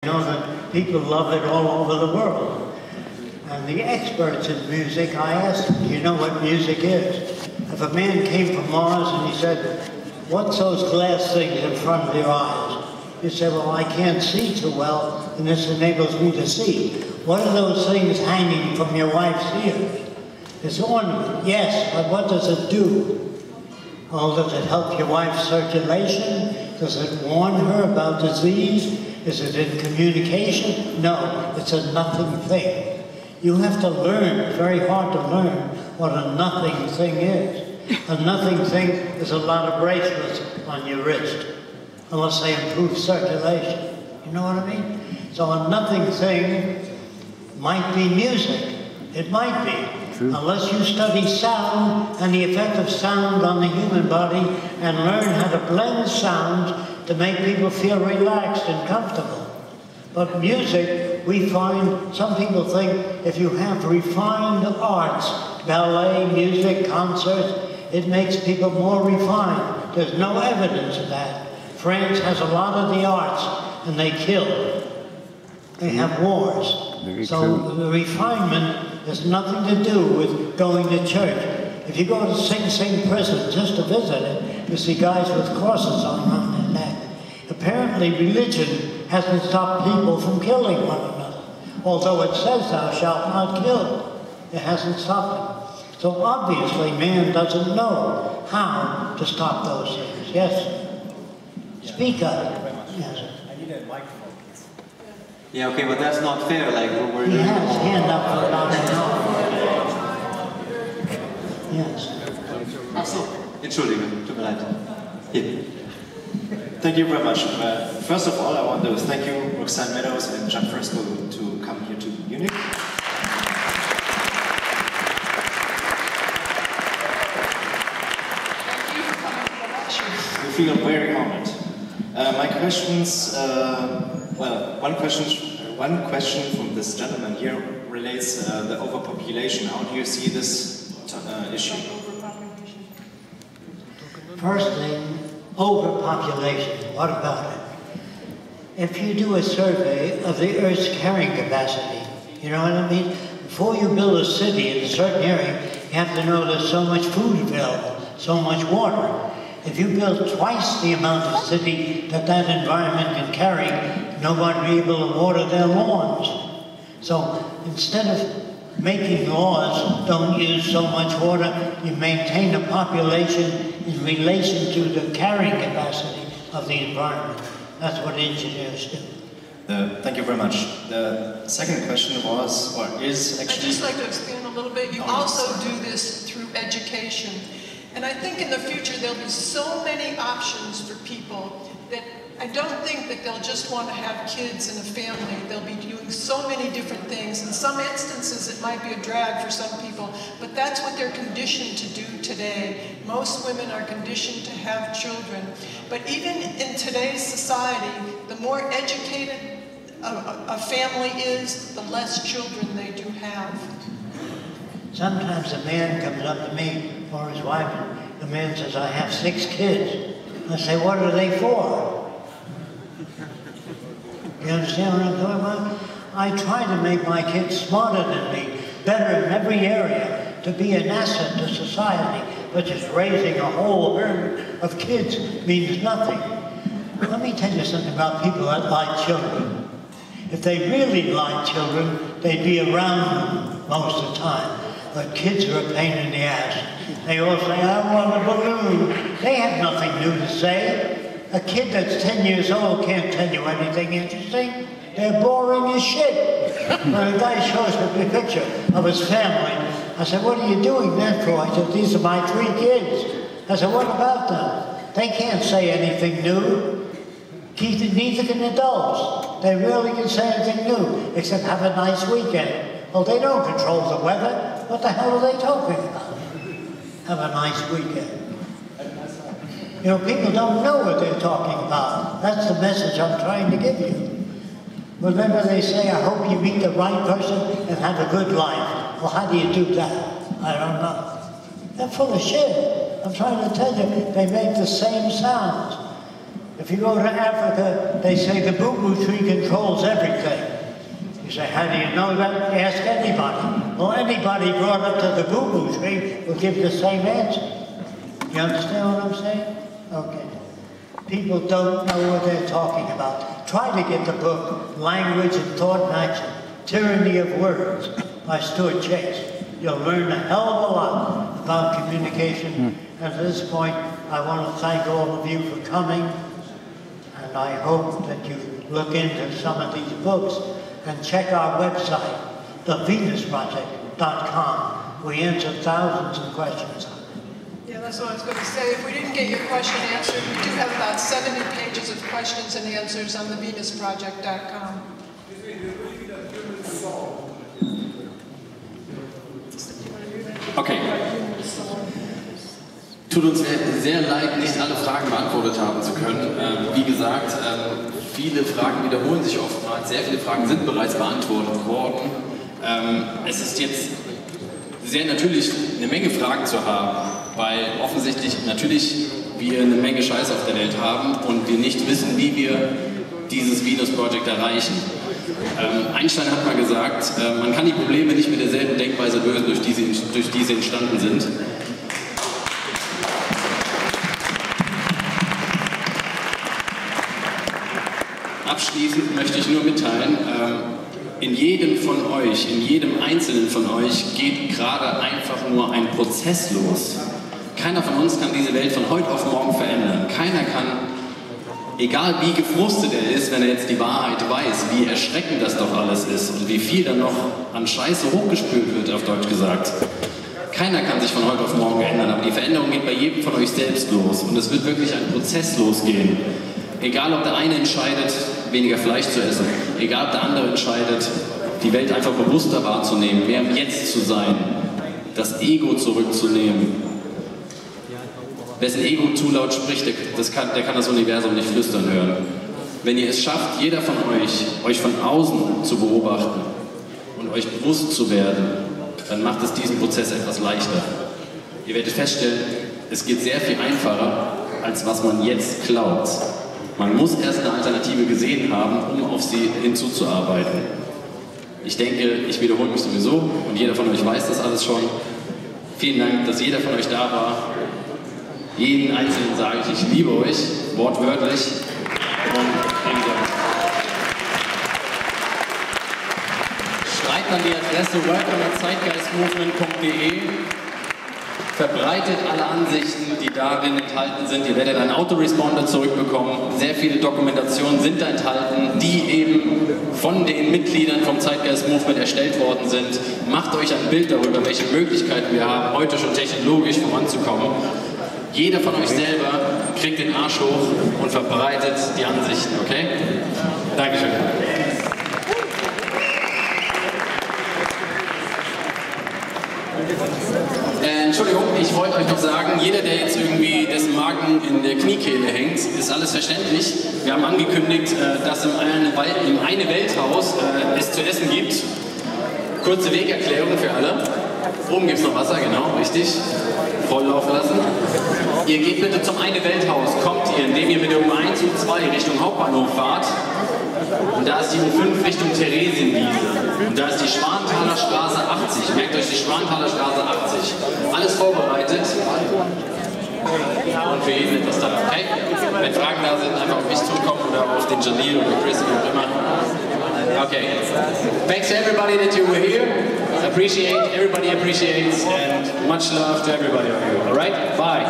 You know that people love it all over the world. And the experts in music, I asked them, do you know what music is? If a man came from Mars and he said, what's those glass things in front of your eyes? You say, well, I can't see too well, and this enables me to see. What are those things hanging from your wife's ears? It's ornament, yes, but what does it do? Oh, does it help your wife's circulation? Does it warn her about disease? Is it in communication? No, it's a nothing thing. You have to learn, it's very hard to learn what a nothing thing is. A nothing thing is a lot of bracelets on your wrist, unless they improve circulation. You know what I mean? So a nothing thing might be music. It might be. True. Unless you study sound and the effect of sound on the human body and learn how to blend sounds to make people feel relaxed and comfortable. But music, we find, some people think if you have refined arts, ballet, music, concerts, it makes people more refined. There's no evidence of that. France has a lot of the arts, and they kill. They have wars. So the refinement has nothing to do with going to church. If you go to Sing Sing prison just to visit it, you see guys with crosses on around their neck. Apparently religion hasn't stopped people from killing one another. Although it says thou shalt not kill, it hasn't stopped it. So obviously man doesn't know how to stop those things. Yes? Speak up. Yes. I need a microphone, please. Yeah, okay, but that's not fair. Like we're he has his hand up for about an hour. Yes. Ach so, Entschuldigung, tut mir leid. Hier. Thank you very much. First of all, I want to thank you, Roxanne, Meadows, and Jacque Fresco, to come here to Munich. Thank you for coming to the lecture. We feel very honored. My questions, well, one question from this gentleman here relates the overpopulation. How do you see this issue? First thing, overpopulation. What about it? If you do a survey of the Earth's carrying capacity, you know what I mean? Before you build a city in a certain area, you have to know there's so much food available, so much water. If you build twice the amount of city that that environment can carry, nobody will be able to water their lawns. So instead of making laws, don't use so much water, you maintain a population in relation to the carrying capacity of the environment. That's what engineers do. Thank you very much. The second question was, or is actually... I'd just like to expand a little bit. You also do this through education. And I think in the future there'll be so many options for people that I don't think that they'll just want to have kids and a family. They'll be doing so many different things. In some instances it might be a drag for some people, but that's what they're conditioned to do today. Most women are conditioned to have children. But even in today's society, the more educated a family is, the less children they do have. Sometimes a man comes up to me or his wife, and the man says, I have 6 kids. I say, what are they for? You understand what I'm talking about? I try to make my kids smarter than me, better in every area, to be an asset to society. But just raising a whole herd of kids means nothing. Let me tell you something about people that like children. If they really like children, they'd be around them most of the time. But kids are a pain in the ass. They all say, I want a balloon. They have nothing new to say. A kid that's 10 years old can't tell you anything interesting. They're boring as shit. When a guy shows me a picture of his family, I said, what are you doing that for? I said, these are my 3 kids. I said, what about them? They can't say anything new. Neither can adults. They rarely can say anything new, except have a nice weekend. Well, they don't control the weather. What the hell are they talking about? Have a nice weekend. You know, people don't know what they're talking about. That's the message I'm trying to give you. Remember they say, I hope you meet the right person and have a good life. Well, how do you do that? I don't know. They're full of shit. I'm trying to tell you, they make the same sounds. If you go to Africa, they say the boo-boo tree controls everything. You say, how do you know that? Ask anybody. Well, anybody brought up to the boo-boo tree will give the same answer. You understand what I'm saying? Okay. People don't know what they're talking about. Try to get the book, Language and Thought and Action, Tyranny of Words by Stuart Chase. You'll learn a hell of a lot about communication. And at this point, I want to thank all of you for coming. And I hope that you look into some of these books and check our website, thevenusproject.com. We answer thousands of questions on it. Yeah, that's what I was going to say. If we didn't get your question answered, we do have about 70 pages of questions and answers on thevenusproject.com. Okay. Tut uns sehr leid, nicht alle Fragen beantwortet haben zu können. Wie gesagt, viele Fragen wiederholen sich oftmals. Sehr viele Fragen sind bereits beantwortet worden. Es ist jetzt sehr natürlich, eine Menge Fragen zu haben, weil offensichtlich natürlich wir eine Menge Scheiß auf der Welt haben und wir nicht wissen, wie wir dieses Venus Project erreichen. Einstein hat mal gesagt, man kann die Probleme nicht mit derselben Denkweise lösen, durch die sie entstanden sind. Abschließend möchte ich nur mitteilen, in jedem von euch, in jedem Einzelnen von euch geht gerade einfach nur ein Prozess los. Keiner von uns kann diese Welt von heute auf morgen verändern. Keiner kann, egal wie gefrustet er ist, wenn er jetzt die Wahrheit weiß, wie erschreckend das doch alles ist und wie viel dann noch an Scheiße hochgespült wird, auf Deutsch gesagt. Keiner kann sich von heute auf morgen ändern, aber die Veränderung geht bei jedem von euch selbst los und es wird wirklich ein Prozess losgehen. Egal, ob der eine entscheidet, weniger Fleisch zu essen, egal, ob der andere entscheidet, die Welt einfach bewusster wahrzunehmen, mehr im Jetzt zu sein, das Ego zurückzunehmen. Wessen Ego zu laut spricht, der kann das Universum nicht flüstern hören. Wenn ihr es schafft, jeder von euch von außen zu beobachten und euch bewusst zu werden, dann macht es diesen Prozess etwas leichter. Ihr werdet feststellen, es geht sehr viel einfacher, als was man jetzt glaubt. Man muss erst eine Alternative gesehen haben, um auf sie hinzuzuarbeiten. Ich denke, ich wiederhole mich sowieso und jeder von euch weiß das alles schon. Vielen Dank, dass jeder von euch da war. Jeden Einzelnen sage ich liebe euch, wortwörtlich. Und schreibt an die Adresse welcome@zeitgeistmovement.de. Verbreitet alle Ansichten, die darin enthalten sind. Ihr werdet einen Autoresponder zurückbekommen. Sehr viele Dokumentationen sind da enthalten, die eben von den Mitgliedern vom Zeitgeist-Movement erstellt worden sind. Macht euch ein Bild darüber, welche Möglichkeiten wir haben, heute schon technologisch voranzukommen. Jeder von euch selber kriegt den Arsch hoch und verbreitet die Ansichten, okay? Dankeschön. Entschuldigung, ich wollte euch noch sagen, jeder, der jetzt irgendwie dessen Magen in der Kniekehle hängt, ist alles verständlich. Wir haben angekündigt, dass im Eine Welthaus es zu essen gibt. Kurze Wegerklärung für alle. Oben gibt es noch Wasser, genau, richtig. Volllaufen lassen. Ihr geht bitte zum Eine Welthaus. Kommt ihr, indem ihr mit der U1 und U2 Richtung Hauptbahnhof fahrt. Und da ist die U5 Richtung Theresienwiese. Und da ist die Schwanthaler Straße 80. Merkt euch die Schwanthaler Straße 80. Alles vorbereitet. Und für jeden etwas da. Okay? Wenn Fragen da sind, einfach auf mich zukommen oder auf den Jalil oder Chris oder auch immer. Okay. Thanks to everybody that you were here. Everybody appreciates, and much love to everybody of you. Alright? Bye.